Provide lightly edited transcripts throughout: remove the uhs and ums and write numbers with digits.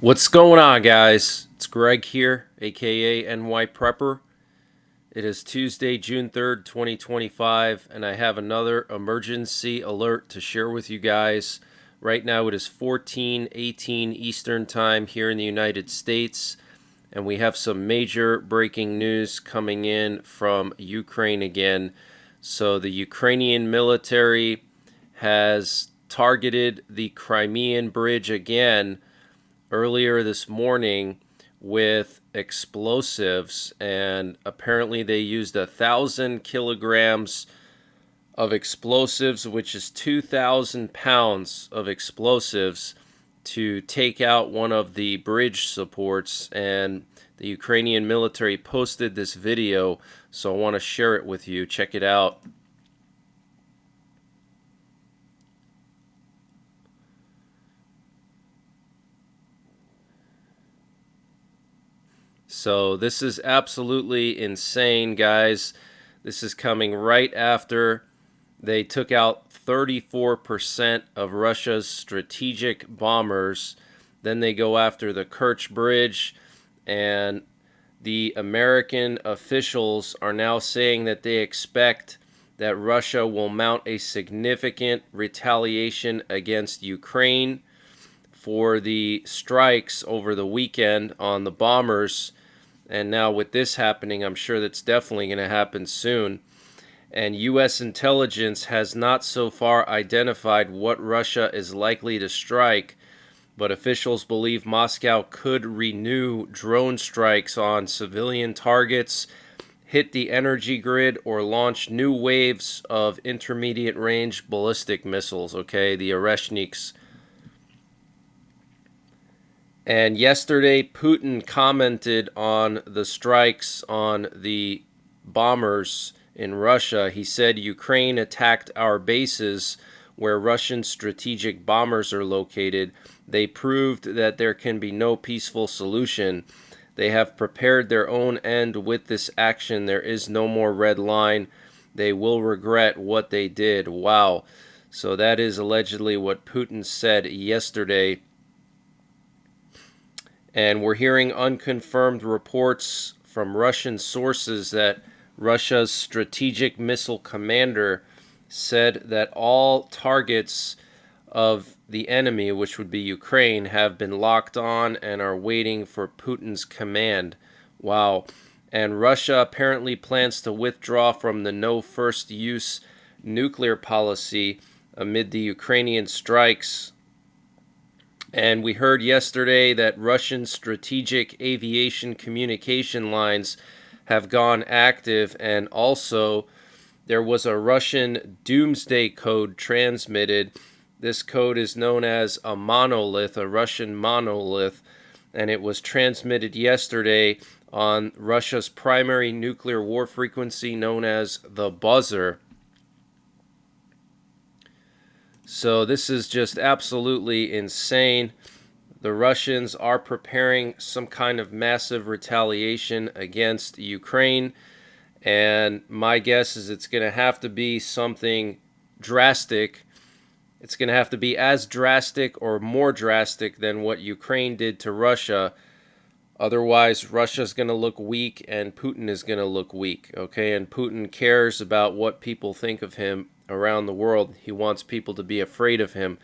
What's going on, guys? It's Greg here, aka NYPrepper. It is Tuesday, June 3rd, 2025, and I have another emergency alert to share with you guys. Right now it is 14:18 Eastern Time here in the United States, and we have some major breaking news coming in from Ukraine again. So the Ukrainian military has targeted the Crimean bridge again earlier this morning with explosives, and apparently they used 1,000 kilograms of explosives, which is 2,000 pounds of explosives, to take out one of the bridge supports. And the Ukrainian military posted this video, so I want to share it with you. Check it out. So this is absolutely insane, guys. This is coming right after they took out 34% of Russia's strategic bombers. Then they go after the Kerch Bridge, and the American officials are now saying that they expect that Russia will mount a significant retaliation against Ukraine for the strikes over the weekend on the bombers. And now with this happening, I'm sure that's definitely going to happen soon. And U.S. intelligence has not so far identified what Russia is likely to strike, but officials believe Moscow could renew drone strikes on civilian targets, hit the energy grid, or launch new waves of intermediate range ballistic missiles, okay, the Oreshniks. And yesterday, Putin commented on the strikes on the bombers in Russia. He said Ukraine attacked our bases where Russian strategic bombers are located. They proved that there can be no peaceful solution. They have prepared their own end with this action. There is no more red line. They will regret what they did. Wow. So that is allegedly what Putin said yesterday. And we're hearing unconfirmed reports from Russian sources that Russia's strategic missile commander said that all targets of the enemy, which would be Ukraine, have been locked on and are waiting for Putin's command. Wow. And Russia apparently plans to withdraw from the no first use nuclear policy amid the Ukrainian strikes. And we heard yesterday that Russian strategic aviation communication lines have gone active, and also there was a Russian Doomsday code transmitted. This code is known as a monolith, a Russian monolith, and it was transmitted yesterday on Russia's primary nuclear war frequency known as the buzzer. So this is just absolutely insane. The Russians are preparing some kind of massive retaliation against Ukraine, and my guess is it's going to have to be something drastic. It's going to have to be as drastic or more drastic than what Ukraine did to Russia. Otherwise, Russia's going to look weak and Putin is going to look weak, okay? And Putin cares about what people think of him around the world. He wants people to be afraid of him,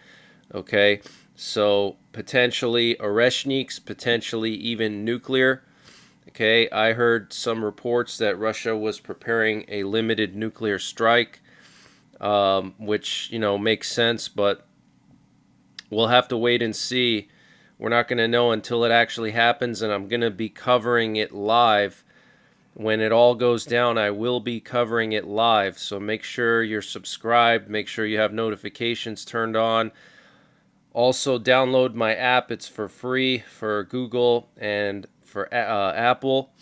okay? So potentially Oreshniks, potentially even nuclear, okay? I heard some reports that Russia was preparing a limited nuclear strike, which, makes sense, but we'll have to wait and see. We're not going to know until it actually happens, and I'm going to be covering it live. When it all goes down, I will be covering it live. So make sure you're subscribed. Make sure you have notifications turned on. Also, download my app. It's for free for Google and for Apple.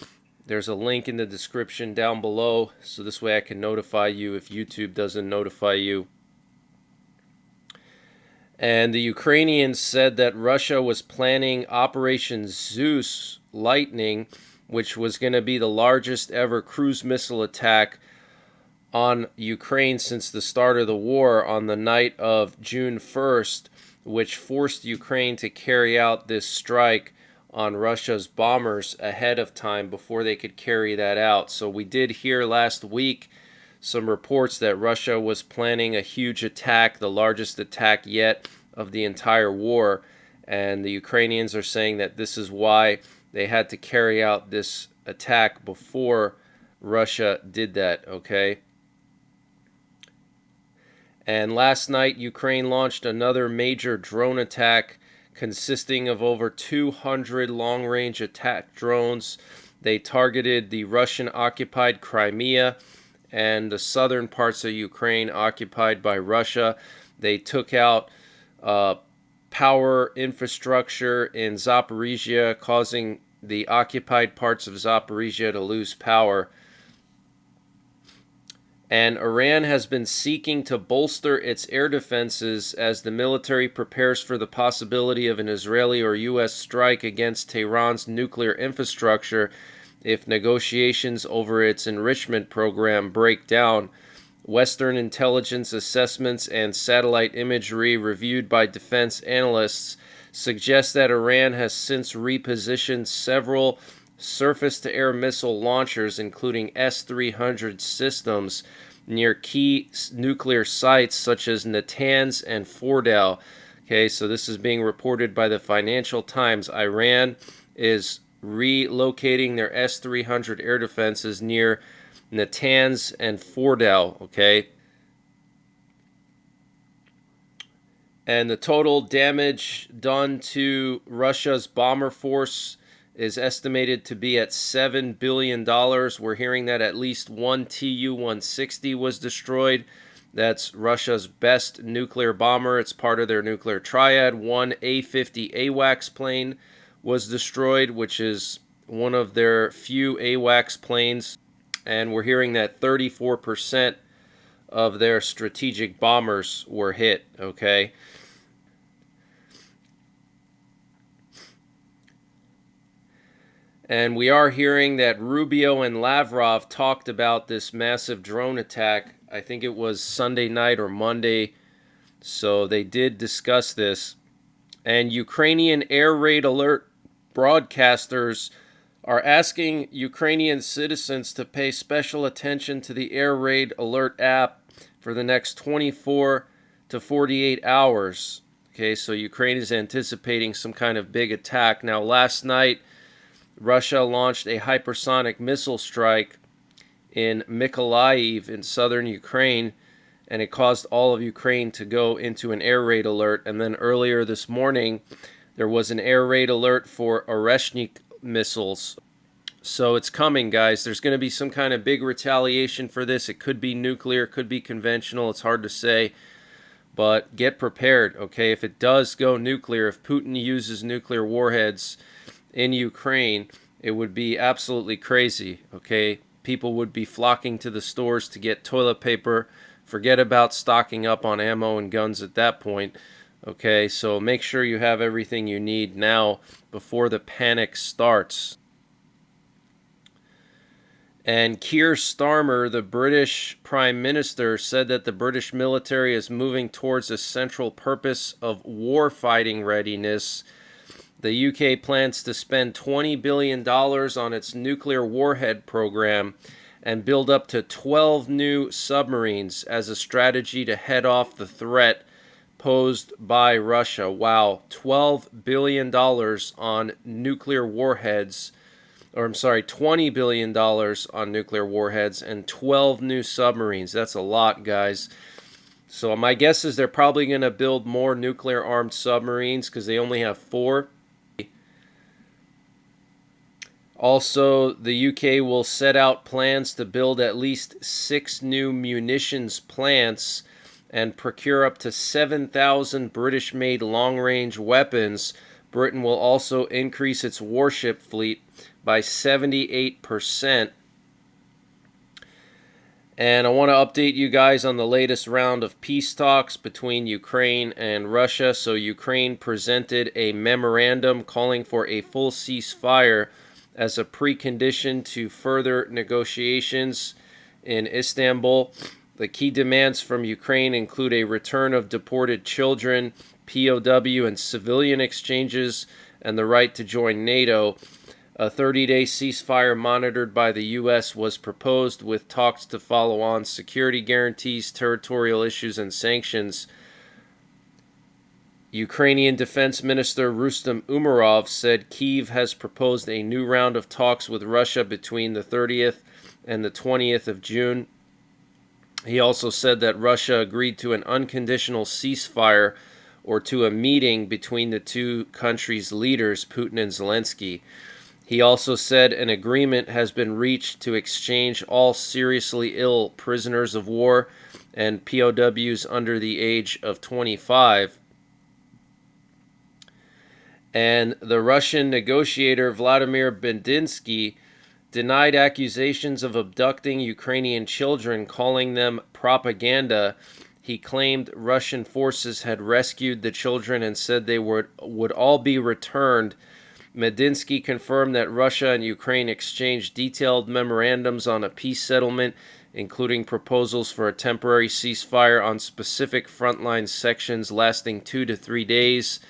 There's a link in the description down below, so this way I can notify you if YouTube doesn't notify you. And the Ukrainians said that Russia was planning Operation Zeus Lightning, which was going to be the largest ever cruise missile attack on Ukraine since the start of the war on the night of June 1st, which forced Ukraine to carry out this strike on Russia's bombers ahead of time before they could carry that out. So we did hear last week some reports that Russia was planning a huge attack, the largest attack yet of the entire war. And the Ukrainians are saying that this is why they had to carry out this attack before Russia did that, okay? And last night, Ukraine launched another major drone attack consisting of over 200 long-range attack drones. They targeted the Russian-occupied Crimea and the southern parts of Ukraine occupied by Russia. They took out power infrastructure in Zaporizhia, causing the occupied parts of Zaporizhia to lose power. And Iran has been seeking to bolster its air defenses as the military prepares for the possibility of an Israeli or U.S. strike against Tehran's nuclear infrastructure if negotiations over its enrichment program break down. Western intelligence assessments and satellite imagery reviewed by defense analysts suggest that Iran has since repositioned several surface-to-air missile launchers, including S-300 systems, near key nuclear sites such as Natanz and Fordow. Okay, so this is being reported by the Financial Times. Iran is relocating their S-300 air defenses near Natanz and Fordow, okay? And the total damage done to Russia's bomber force is estimated to be at $7 billion. We're hearing that at least one Tu-160 was destroyed. That's Russia's best nuclear bomber. It's part of their nuclear triad. One A-50 AWACS plane was destroyed, which is one of their few AWACS planes. And we're hearing that 34% of their strategic bombers were hit, okay? And we are hearing that Rubio and Lavrov talked about this massive drone attack. I think it was Sunday night or Monday. So they did discuss this. And Ukrainian air raid alert broadcasters are asking Ukrainian citizens to pay special attention to the air raid alert app for the next 24 to 48 hours. Okay, so Ukraine is anticipating some kind of big attack. Now, last night, Russia launched a hypersonic missile strike in Mykolaiv in southern Ukraine, and it caused all of Ukraine to go into an air raid alert. And then earlier this morning, there was an air raid alert for Oreshnik missiles. So it's coming, guys. There's going to be some kind of big retaliation for this. It could be nuclear, it could be conventional. It's hard to say. But get prepared, okay? If it does go nuclear, if Putin uses nuclear warheads in Ukraine, it would be absolutely crazy, okay? People would be flocking to the stores to get toilet paper. Forget about stocking up on ammo and guns at that point, okay? So make sure you have everything you need now before the panic starts. And Keir Starmer, the British Prime Minister, said that the British military is moving towards a central purpose of warfighting readiness. The UK plans to spend $20 billion on its nuclear warhead program and build up to 12 new submarines as a strategy to head off the threat posed by Russia. Wow, $12 billion on nuclear warheads. Or I'm sorry, $20 billion on nuclear warheads and 12 new submarines. That's a lot, guys. So my guess is they're probably going to build more nuclear-armed submarines because they only have 4. Also, the UK will set out plans to build at least 6 new munitions plants and procure up to 7,000 British-made long-range weapons. Britain will also increase its warship fleet by 78%. And I want to update you guys on the latest round of peace talks between Ukraine and Russia. So Ukraine presented a memorandum calling for a full ceasefire as a precondition to further negotiations in Istanbul. The key demands from Ukraine include a return of deported children, POW and civilian exchanges, and the right to join NATO. A 30-day ceasefire monitored by the U.S. was proposed, with talks to follow on security guarantees, territorial issues, and sanctions. Ukrainian Defense Minister Rustem Umerov said Kyiv has proposed a new round of talks with Russia between the 30th and the 20th of June. He also said that Russia agreed to an unconditional ceasefire or to a meeting between the two countries' leaders, Putin and Zelensky. He also said an agreement has been reached to exchange all seriously ill prisoners of war and POWs under the age of 25. And the Russian negotiator Vladimir Bendinsky denied accusations of abducting Ukrainian children, calling them propaganda. He claimed Russian forces had rescued the children and said they would all be returned. Medinsky confirmed that Russia and Ukraine exchanged detailed memorandums on a peace settlement, including proposals for a temporary ceasefire on specific frontline sections lasting 2 to 3 days.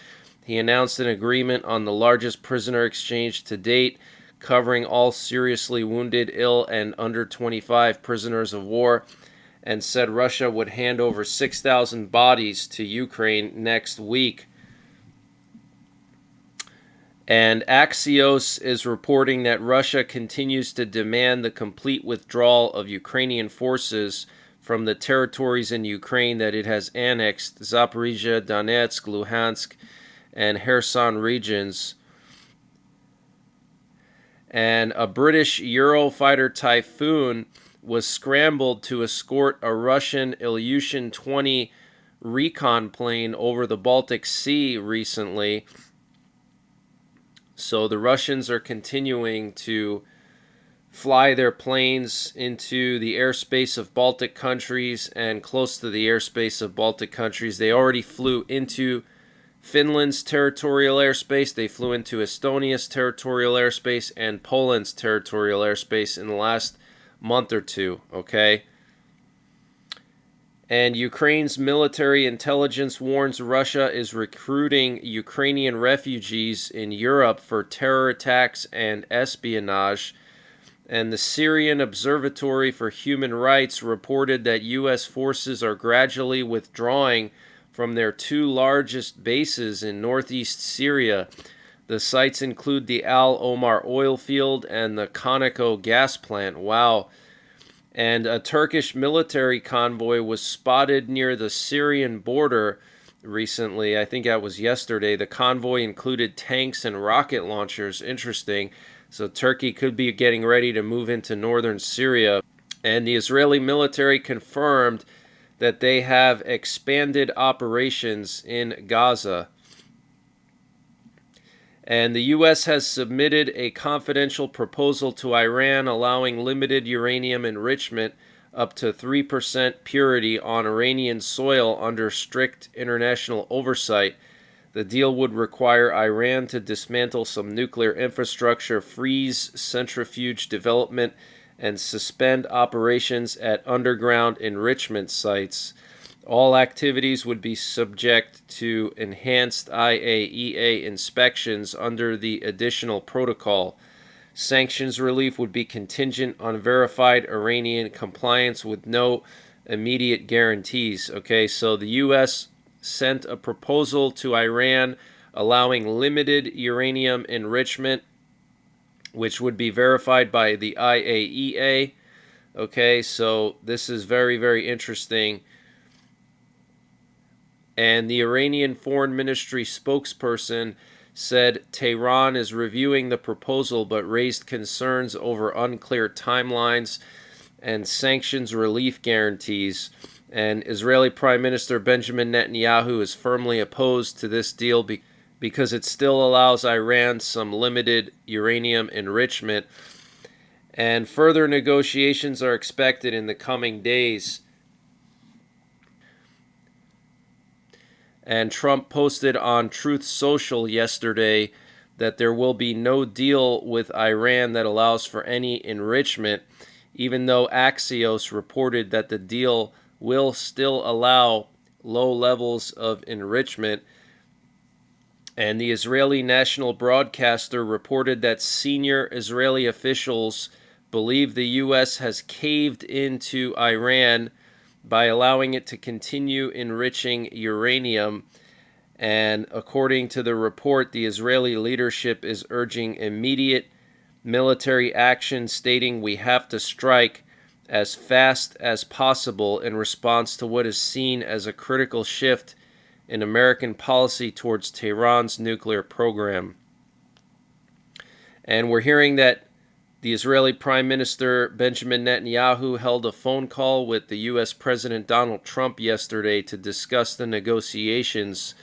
He announced an agreement on the largest prisoner exchange to date, covering all seriously wounded, ill, and under 25 prisoners of war, and said Russia would hand over 6,000 bodies to Ukraine next week. And Axios is reporting that Russia continues to demand the complete withdrawal of Ukrainian forces from the territories in Ukraine that it has annexed, Zaporizhia, Donetsk, Luhansk, and Kherson regions. And a British Eurofighter Typhoon was scrambled to escort a Russian Ilyushin-20 recon plane over the Baltic Sea recently. So the Russians are continuing to fly their planes into the airspace of Baltic countries and close to the airspace of Baltic countries. They already flew into Finland's territorial airspace, they flew into Estonia's territorial airspace, and Poland's territorial airspace in the last month or two, okay? And Ukraine's military intelligence warns Russia is recruiting Ukrainian refugees in Europe for terror attacks and espionage. And the Syrian Observatory for Human Rights reported that U.S. forces are gradually withdrawing from their two largest bases in northeast Syria. The sites include the Al Omar oil field and the Conoco gas plant. Wow. And a Turkish military convoy was spotted near the Syrian border recently. I think that was yesterday. The convoy included tanks and rocket launchers. Interesting. So Turkey could be getting ready to move into northern Syria. And the Israeli military confirmed that they have expanded operations in Gaza. And the U.S. has submitted a confidential proposal to Iran allowing limited uranium enrichment up to 3% purity on Iranian soil under strict international oversight. The deal would require Iran to dismantle some nuclear infrastructure, freeze centrifuge development, and suspend operations at underground enrichment sites. All activities would be subject to enhanced IAEA inspections under the additional protocol. Sanctions relief would be contingent on verified Iranian compliance with no immediate guarantees. Okay, so the U.S. sent a proposal to Iran allowing limited uranium enrichment, which would be verified by the IAEA. Okay, so this is very, very interesting. And the Iranian Foreign Ministry spokesperson said Tehran is reviewing the proposal but raised concerns over unclear timelines and sanctions relief guarantees. And Israeli Prime Minister Benjamin Netanyahu is firmly opposed to this deal because it still allows Iran some limited uranium enrichment. And further negotiations are expected in the coming days. And Trump posted on Truth Social yesterday that there will be no deal with Iran that allows for any enrichment, even though Axios reported that the deal will still allow low levels of enrichment. And the Israeli national broadcaster reported that senior Israeli officials believe the U.S. has caved into Iran by allowing it to continue enriching uranium. And according to the report, the Israeli leadership is urging immediate military action, stating we have to strike as fast as possible in response to what is seen as a critical shift in American policy towards Tehran's nuclear program. And we're hearing that the Israeli Prime Minister Benjamin Netanyahu held a phone call with the U.S. President Donald Trump yesterday to discuss the negotiations,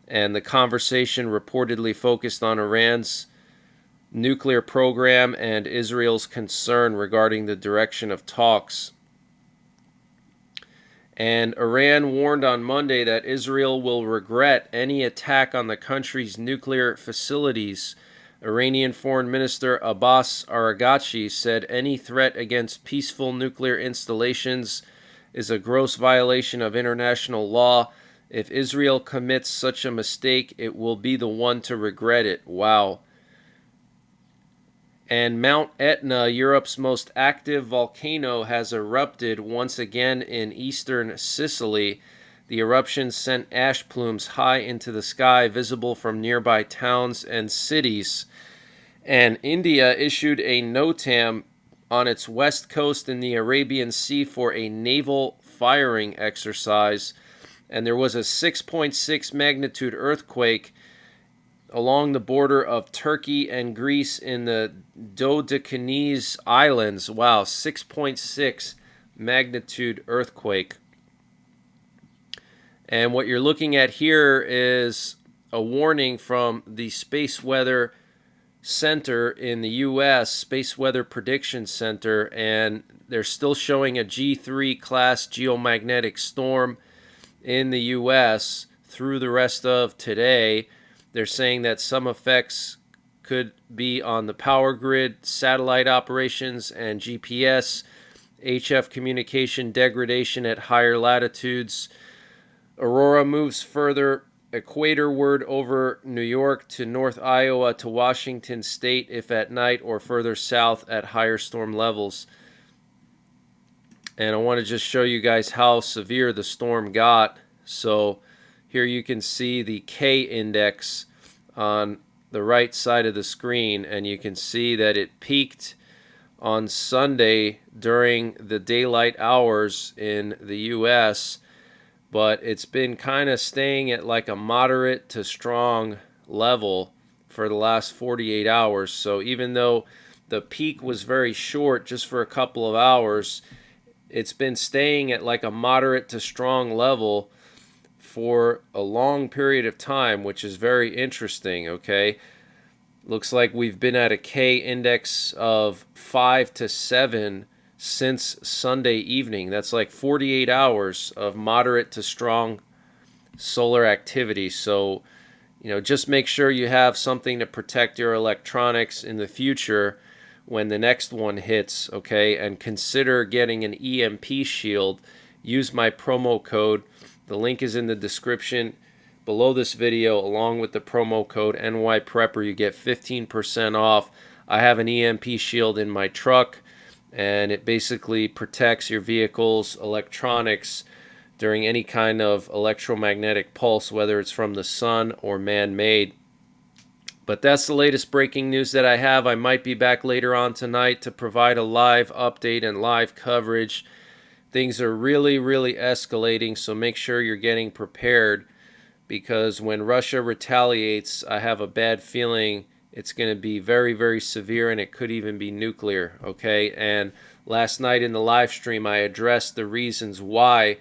and the conversation reportedly focused on Iran's nuclear program and Israel's concern regarding the direction of talks. And Iran warned on Monday that Israel will regret any attack on the country's nuclear facilities. Iranian Foreign Minister Abbas Araghchi said any threat against peaceful nuclear installations is a gross violation of international law. If Israel commits such a mistake, it will be the one to regret it. Wow. And Mount Etna, Europe's most active volcano, has erupted once again in eastern Sicily. The eruption sent ash plumes high into the sky, visible from nearby towns and cities. And India issued a NOTAM on its west coast in the Arabian Sea for a naval firing exercise. And there was a 6.6 magnitude earthquake along the border of Turkey and Greece in the Dodecanese Islands. Wow, 6.6 magnitude earthquake. And what you're looking at here is a warning from the Space Weather Center in the U.S., Space Weather Prediction Center, and they're still showing a G3 class geomagnetic storm in the U.S. through the rest of today. They're saying that some effects could be on the power grid, satellite operations, and GPS, HF communication degradation at higher latitudes. Aurora moves further equatorward over New York to North Iowa to Washington State if at night, or further south at higher storm levels. And I want to just show you guys how severe the storm got. So here you can see the K index on the right side of the screen, and you can see that it peaked on Sunday during the daylight hours in the U.S., but it's been kind of staying at like a moderate to strong level for the last 48 hours. So even though the peak was very short, just for a couple of hours, it's been staying at like a moderate to strong level for a long period of time, which is very interesting, okay? Looks like we've been at a K index of 5 to 7 since Sunday evening. That's like 48 hours of moderate to strong solar activity. So, just make sure you have something to protect your electronics in the future when the next one hits, okay? And consider getting an EMP shield. Use my promo code. The link is in the description below this video, along with the promo code NYPrepper. You get 15% off. I have an EMP shield in my truck, and it basically protects your vehicle's electronics during any kind of electromagnetic pulse, whether it's from the sun or man-made. But that's the latest breaking news that I have. I might be back later on tonight to provide a live update and live coverage. Things are really, really escalating, so make sure you're getting prepared, because when Russia retaliates, I have a bad feeling it's going to be very, very severe, and it could even be nuclear, okay? And last night in the live stream, I addressed the reasons why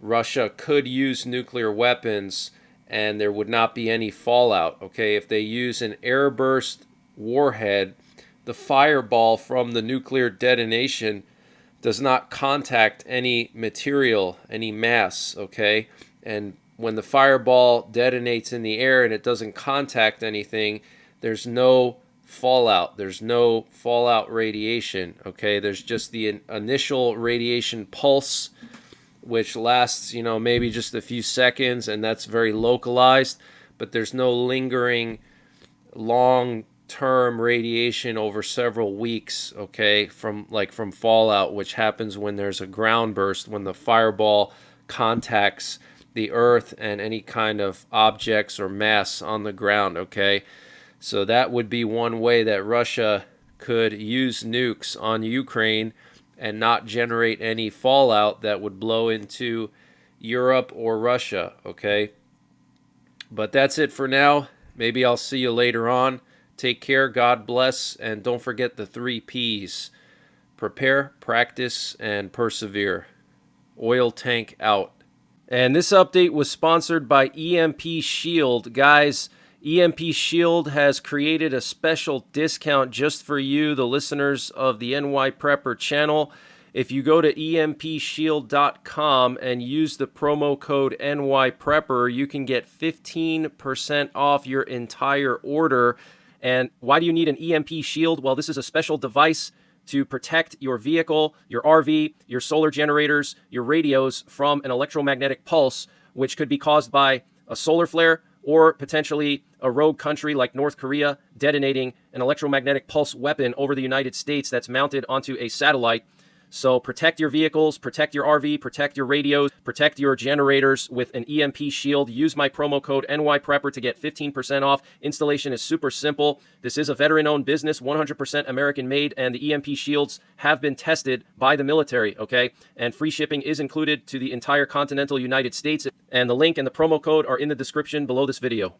Russia could use nuclear weapons and there would not be any fallout, okay? If they use an airburst warhead, the fireball from the nuclear detonation does not contact any material, any mass, okay? And when the fireball detonates in the air and it doesn't contact anything, there's no fallout. There's no fallout radiation, okay? There's just the initial radiation pulse, which lasts, maybe just a few seconds, and that's very localized. but there's no lingering long-term radiation over several weeks, okay, from fallout, which happens when there's a ground burst, when the fireball contacts the earth and any kind of objects or mass on the ground, okay? So that would be one way that Russia could use nukes on Ukraine and not generate any fallout that would blow into Europe or Russia, okay? But that's it for now. Maybe I'll see you later on. Take care, God bless, and don't forget the 3 P's. Prepare, practice, and persevere. Oil tank out. And this update was sponsored by EMP Shield. Guys, EMP Shield has created a special discount just for you, the listeners of the NYPrepper channel. If you go to empshield.com and use the promo code NYPrepper, you can get 15% off your entire order. And why do you need an EMP Shield? Well, this is a special device to protect your vehicle, your RV, your solar generators, your radios from an electromagnetic pulse, which could be caused by a solar flare or potentially a rogue country like North Korea detonating an electromagnetic pulse weapon over the United States that's mounted onto a satellite. So protect your vehicles, protect your RV, protect your radios, protect your generators with an EMP Shield. Use my promo code NYPrepper to get 15% off. Installation is super simple. This is a veteran-owned business, 100% American-made, and the EMP Shields have been tested by the military, okay? And free shipping is included to the entire continental United States. And the link and the promo code are in the description below this video.